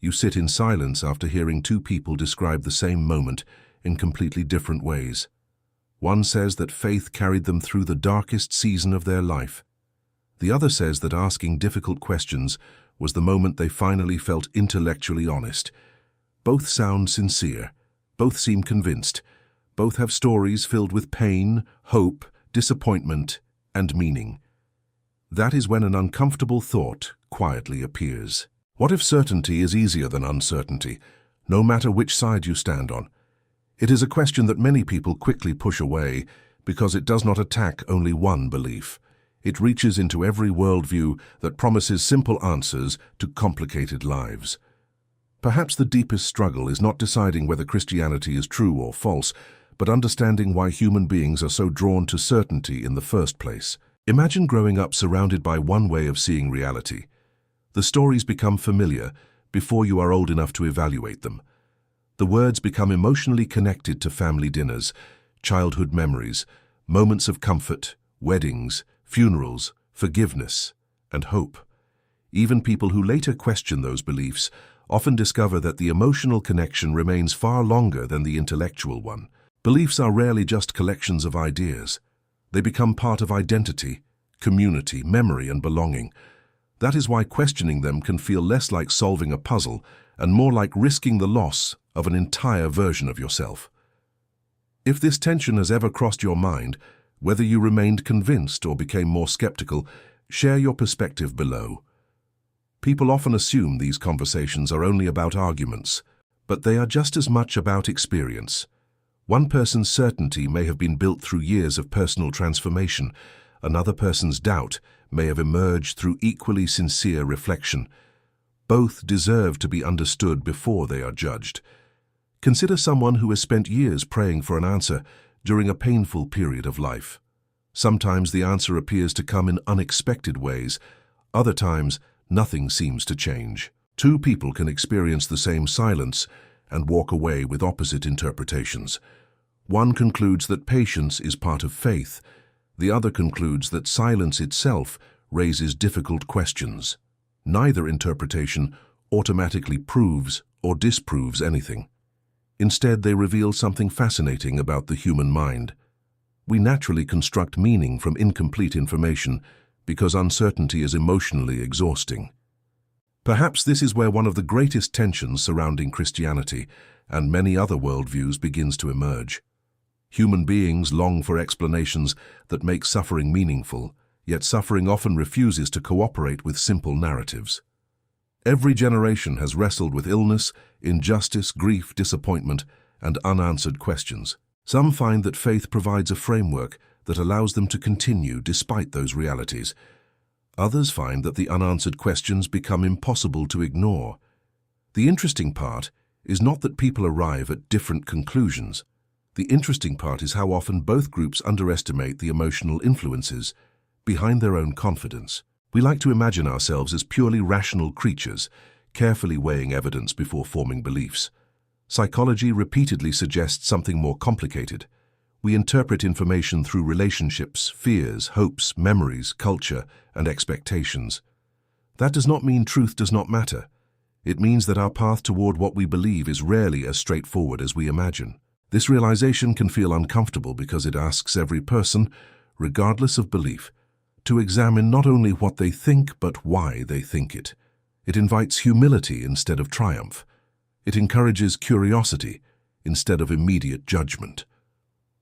You sit in silence after hearing two people describe the same moment in completely different ways. One says that faith carried them through the darkest season of their life. The other says that asking difficult questions was the moment they finally felt intellectually honest. Both sound sincere. Both seem convinced. Both have stories filled with pain, hope, disappointment, and meaning. That is when an uncomfortable thought quietly appears. What if certainty is easier than uncertainty, no matter which side you stand on? It is a question that many people quickly push away because it does not attack only one belief. It reaches into every worldview that promises simple answers to complicated lives. Perhaps the deepest struggle is not deciding whether Christianity is true or false, but understanding why human beings are so drawn to certainty in the first place. Imagine growing up surrounded by one way of seeing reality. The stories become familiar before you are old enough to evaluate them. The words become emotionally connected to family dinners, childhood memories, moments of comfort, weddings, funerals, forgiveness, and hope. Even people who later question those beliefs often discover that the emotional connection remains far longer than the intellectual one. Beliefs are rarely just collections of ideas. They become part of identity, community, memory, and belonging. That is why questioning them can feel less like solving a puzzle and more like risking the loss of an entire version of yourself. If this tension has ever crossed your mind, whether you remained convinced or became more skeptical, share your perspective below. People often assume these conversations are only about arguments, but they are just as much about experience. One person's certainty may have been built through years of personal transformation. Another person's doubt may have emerged through equally sincere reflection. Both deserve to be understood before they are judged. Consider someone who has spent years praying for an answer during a painful period of life. Sometimes the answer appears to come in unexpected ways. Other times, nothing seems to change. Two people can experience the same silence and walk away with opposite interpretations. One concludes that patience is part of faith. The other concludes that silence itself raises difficult questions. Neither interpretation automatically proves or disproves anything. Instead, they reveal something fascinating about the human mind. We naturally construct meaning from incomplete information because uncertainty is emotionally exhausting. Perhaps this is where one of the greatest tensions surrounding Christianity and many other worldviews begins to emerge. Human beings long for explanations that make suffering meaningful, yet suffering often refuses to cooperate with simple narratives. Every generation has wrestled with illness, injustice, grief, disappointment, and unanswered questions. Some find that faith provides a framework that allows them to continue despite those realities. Others find that the unanswered questions become impossible to ignore. The interesting part is not that people arrive at different conclusions. The interesting part is how often both groups underestimate the emotional influences behind their own confidence. We like to imagine ourselves as purely rational creatures, carefully weighing evidence before forming beliefs. Psychology repeatedly suggests something more complicated. We interpret information through relationships, fears, hopes, memories, culture, and expectations. That does not mean truth does not matter. It means that our path toward what we believe is rarely as straightforward as we imagine. This realization can feel uncomfortable because it asks every person, regardless of belief, to examine not only what they think but why they think it. It invites humility instead of triumph. It encourages curiosity instead of immediate judgment.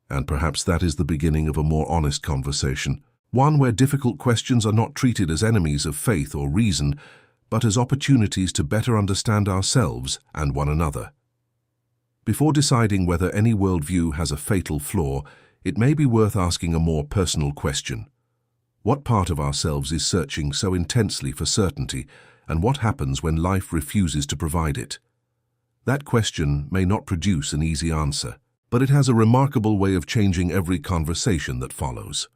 And perhaps that is the beginning of a more honest conversation, one where difficult questions are not treated as enemies of faith or reason, but as opportunities to better understand ourselves and one another. Before deciding whether any worldview has a fatal flaw, it may be worth asking a more personal question. What part of ourselves is searching so intensely for certainty, and what happens when life refuses to provide it? That question may not produce an easy answer, but it has a remarkable way of changing every conversation that follows.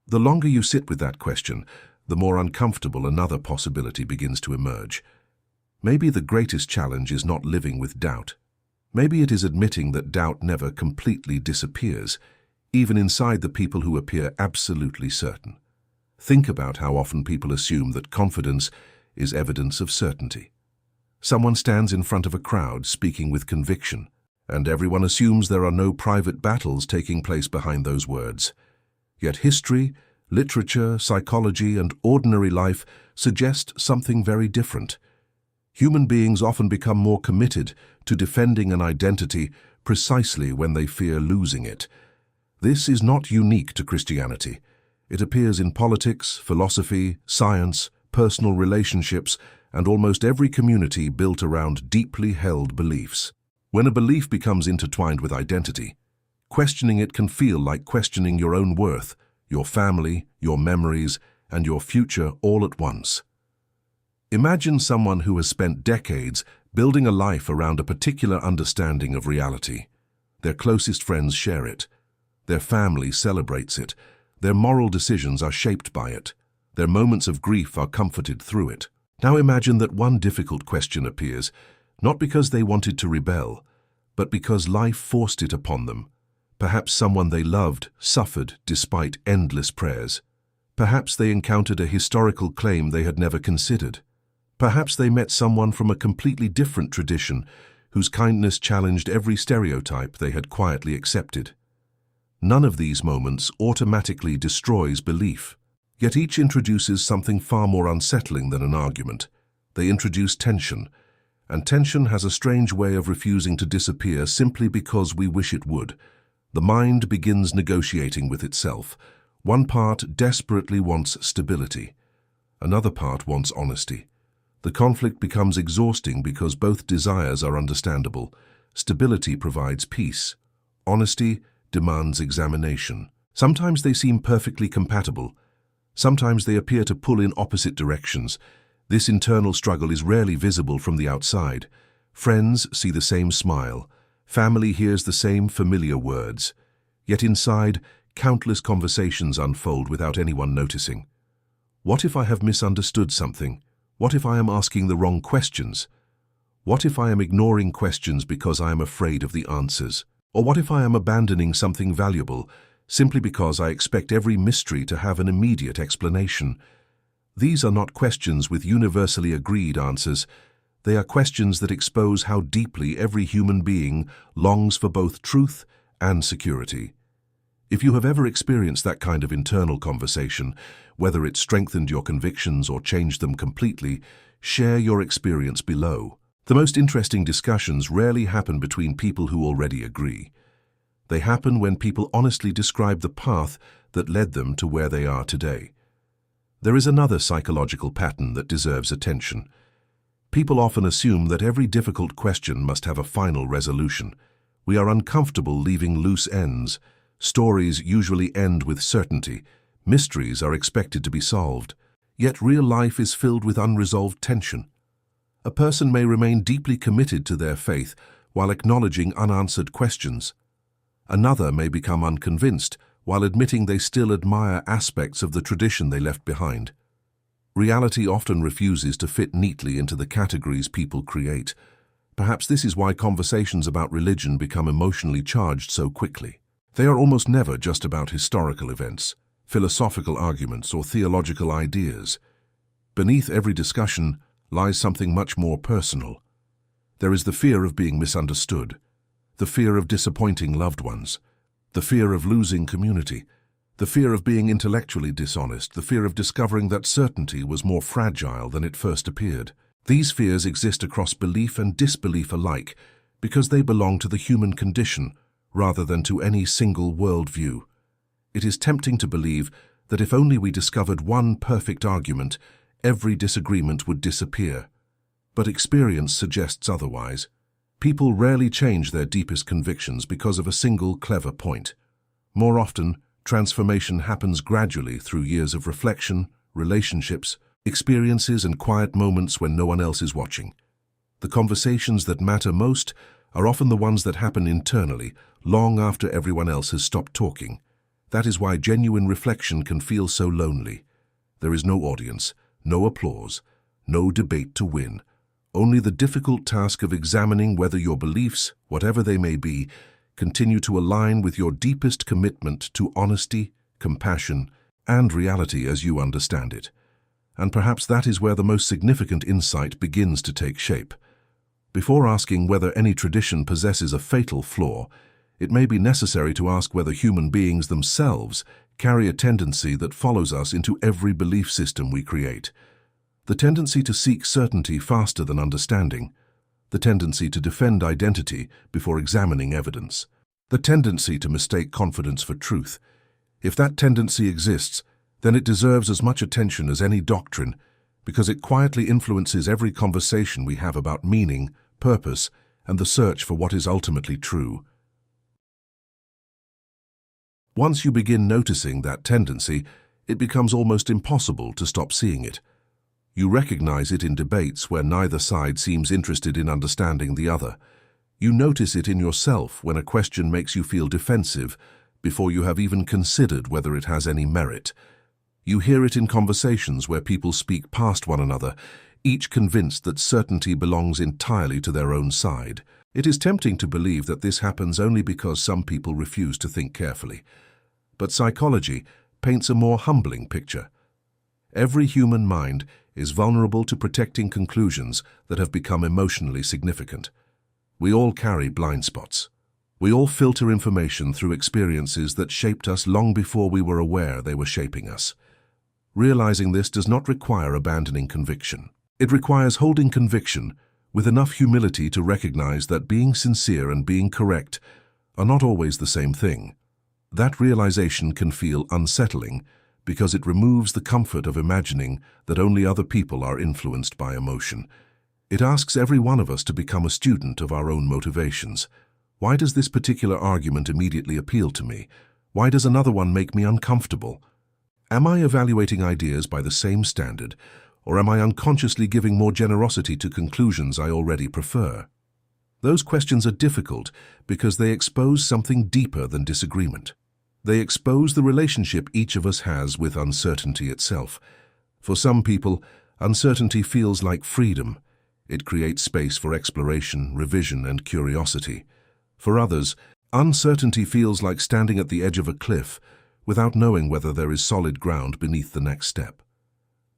The longer you sit with that question, the more uncomfortable another possibility begins to emerge. Maybe the greatest challenge is not living with doubt. Maybe it is admitting that doubt never completely disappears, even inside the people who appear absolutely certain. Think about how often people assume that confidence is evidence of certainty. Someone stands in front of a crowd speaking with conviction, and everyone assumes there are no private battles taking place behind those words. Yet history, literature, psychology, and ordinary life suggest something very different. Human beings often become more committed to defending an identity precisely when they fear losing it. This is not unique to Christianity. It appears in politics, philosophy, science, personal relationships, and almost every community built around deeply held beliefs. When a belief becomes intertwined with identity, questioning it can feel like questioning your own worth, your family, your memories, and your future all at once. Imagine someone who has spent decades building a life around a particular understanding of reality. Their closest friends share it. Their family celebrates it. Their moral decisions are shaped by it. Their moments of grief are comforted through it. Now imagine that one difficult question appears, not because they wanted to rebel, but because life forced it upon them. Perhaps someone they loved suffered despite endless prayers. Perhaps they encountered a historical claim they had never considered. Perhaps they met someone from a completely different tradition whose kindness challenged every stereotype they had quietly accepted. None of these moments automatically destroys belief. Yet each introduces something far more unsettling than an argument. They introduce tension, and tension has a strange way of refusing to disappear simply because we wish it would. The mind begins negotiating with itself. One part desperately wants stability. Another part wants honesty. The conflict becomes exhausting because both desires are understandable. Stability provides peace. Honesty demands examination. Sometimes they seem perfectly compatible. Sometimes they appear to pull in opposite directions. This internal struggle is rarely visible from the outside. Friends see the same smile. Family hears the same familiar words. Yet inside, countless conversations unfold without anyone noticing. What if I have misunderstood something? What if I am asking the wrong questions? What if I am ignoring questions because I am afraid of the answers? Or what if I am abandoning something valuable simply because I expect every mystery to have an immediate explanation? These are not questions with universally agreed answers. They are questions that expose how deeply every human being longs for both truth and security. If you have ever experienced that kind of internal conversation, whether it strengthened your convictions or changed them completely, share your experience below. The most interesting discussions rarely happen between people who already agree. They happen when people honestly describe the path that led them to where they are today. There is another psychological pattern that deserves attention. People often assume that every difficult question must have a final resolution. We are uncomfortable leaving loose ends. Stories usually end with certainty. Mysteries are expected to be solved. Yet real life is filled with unresolved tension. A person may remain deeply committed to their faith while acknowledging unanswered questions. Another may become unconvinced while admitting they still admire aspects of the tradition they left behind. Reality often refuses to fit neatly into the categories people create. Perhaps this is why conversations about religion become emotionally charged so quickly. They are almost never just about historical events, philosophical arguments, or theological ideas. Beneath every discussion lies something much more personal. There is the fear of being misunderstood, the fear of disappointing loved ones, the fear of losing community, the fear of being intellectually dishonest, the fear of discovering that certainty was more fragile than it first appeared. These fears exist across belief and disbelief alike because they belong to the human condition rather than to any single worldview. It is tempting to believe that if only we discovered one perfect argument, every disagreement would disappear. But experience suggests otherwise. People rarely change their deepest convictions because of a single clever point. More often, transformation happens gradually through years of reflection, relationships, experiences, and quiet moments when no one else is watching. The conversations that matter most are often the ones that happen internally, long after everyone else has stopped talking. That is why genuine reflection can feel so lonely. There is no audience, no applause, no debate to win. Only the difficult task of examining whether your beliefs, whatever they may be, continue to align with your deepest commitment to honesty, compassion, and reality as you understand it. And perhaps that is where the most significant insight begins to take shape. Before asking whether any tradition possesses a fatal flaw, it may be necessary to ask whether human beings themselves carry a tendency that follows us into every belief system we create. The tendency to seek certainty faster than understanding. The tendency to defend identity before examining evidence. The tendency to mistake confidence for truth. If that tendency exists, then it deserves as much attention as any doctrine, because it quietly influences every conversation we have about meaning, purpose, and the search for what is ultimately true. Once you begin noticing that tendency, it becomes almost impossible to stop seeing it. You recognize it in debates where neither side seems interested in understanding the other. You notice it in yourself when a question makes you feel defensive before you have even considered whether it has any merit. You hear it in conversations where people speak past one another, each convinced that certainty belongs entirely to their own side. It is tempting to believe that this happens only because some people refuse to think carefully. But psychology paints a more humbling picture. Every human mind is vulnerable to protecting conclusions that have become emotionally significant. We all carry blind spots. We all filter information through experiences that shaped us long before we were aware they were shaping us. Realizing this does not require abandoning conviction. It requires holding conviction with enough humility to recognize that being sincere and being correct are not always the same thing. That realization can feel unsettling because it removes the comfort of imagining that only other people are influenced by emotion. It asks every one of us to become a student of our own motivations. Why does this particular argument immediately appeal to me? Why does another one make me uncomfortable? Am I evaluating ideas by the same standard, or am I unconsciously giving more generosity to conclusions I already prefer? Those questions are difficult because they expose something deeper than disagreement. They expose the relationship each of us has with uncertainty itself. For some people, uncertainty feels like freedom. It creates space for exploration, revision, and curiosity. For others, uncertainty feels like standing at the edge of a cliff without knowing whether there is solid ground beneath the next step.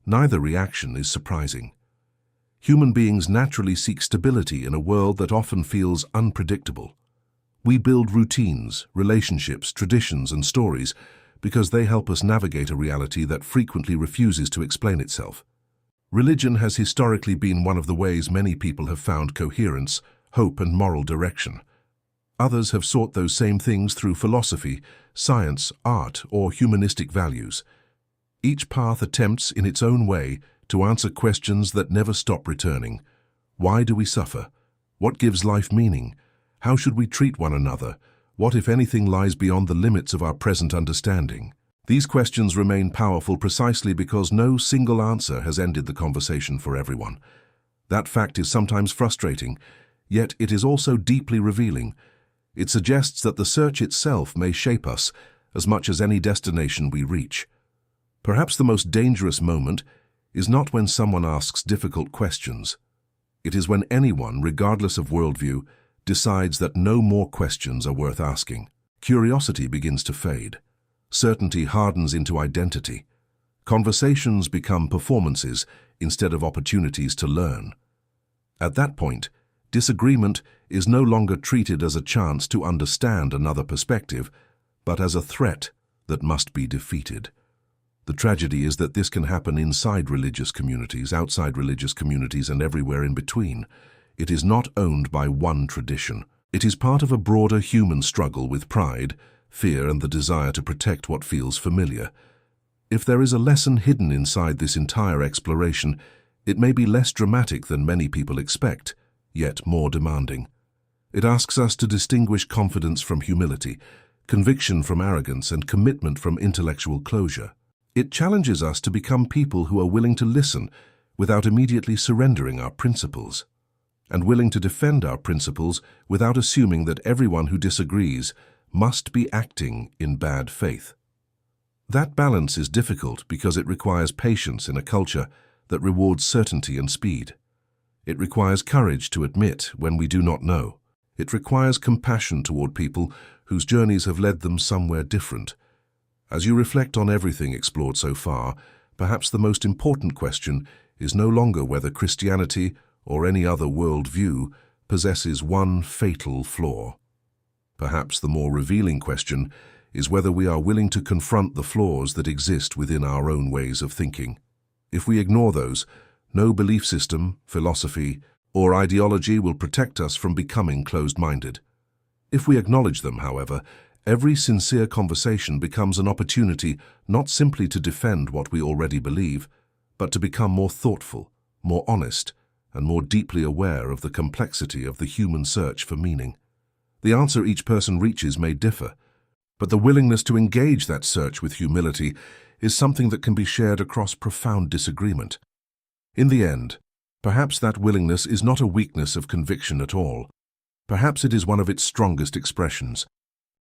Neither reaction is surprising. Human beings naturally seek stability in a world that often feels unpredictable. We build routines, relationships, traditions, and stories because they help us navigate a reality that frequently refuses to explain itself. Religion has historically been one of the ways many people have found coherence, hope, and moral direction. Others have sought those same things through philosophy, science, art, or humanistic values. Each path attempts, in its own way, to answer questions that never stop returning. Why do we suffer? What gives life meaning? How should we treat one another? What, if anything, lies beyond the limits of our present understanding? These questions remain powerful precisely because no single answer has ended the conversation for everyone. That fact is sometimes frustrating, yet it is also deeply revealing. It suggests that the search itself may shape us as much as any destination we reach. Perhaps the most dangerous moment is not when someone asks difficult questions. It is when anyone, regardless of worldview, decides that no more questions are worth asking. Curiosity begins to fade. Certainty hardens into identity. Conversations become performances instead of opportunities to learn. At that point, disagreement is no longer treated as a chance to understand another perspective, but as a threat that must be defeated. The tragedy is that this can happen inside religious communities, outside religious communities, and everywhere in between. It is not owned by one tradition. It is part of a broader human struggle with pride, fear, and the desire to protect what feels familiar. If there is a lesson hidden inside this entire exploration, it may be less dramatic than many people expect, yet more demanding. It asks us to distinguish confidence from humility, conviction from arrogance, and commitment from intellectual closure. It challenges us to become people who are willing to listen without immediately surrendering our principles, and willing to defend our principles without assuming that everyone who disagrees must be acting in bad faith. That balance is difficult because it requires patience in a culture that rewards certainty and speed. It requires courage to admit when we do not know. It requires compassion toward people whose journeys have led them somewhere different. As you reflect on everything explored so far, perhaps the most important question is no longer whether Christianity or any other worldview possesses one fatal flaw. Perhaps the more revealing question is whether we are willing to confront the flaws that exist within our own ways of thinking. If we ignore those, no belief system, philosophy, or ideology will protect us from becoming closed-minded. If we acknowledge them, however, every sincere conversation becomes an opportunity not simply to defend what we already believe, but to become more thoughtful, more honest, and more deeply aware of the complexity of the human search for meaning. The answer each person reaches may differ, but the willingness to engage that search with humility is something that can be shared across profound disagreement. In the end, perhaps that willingness is not a weakness of conviction at all. Perhaps it is one of its strongest expressions,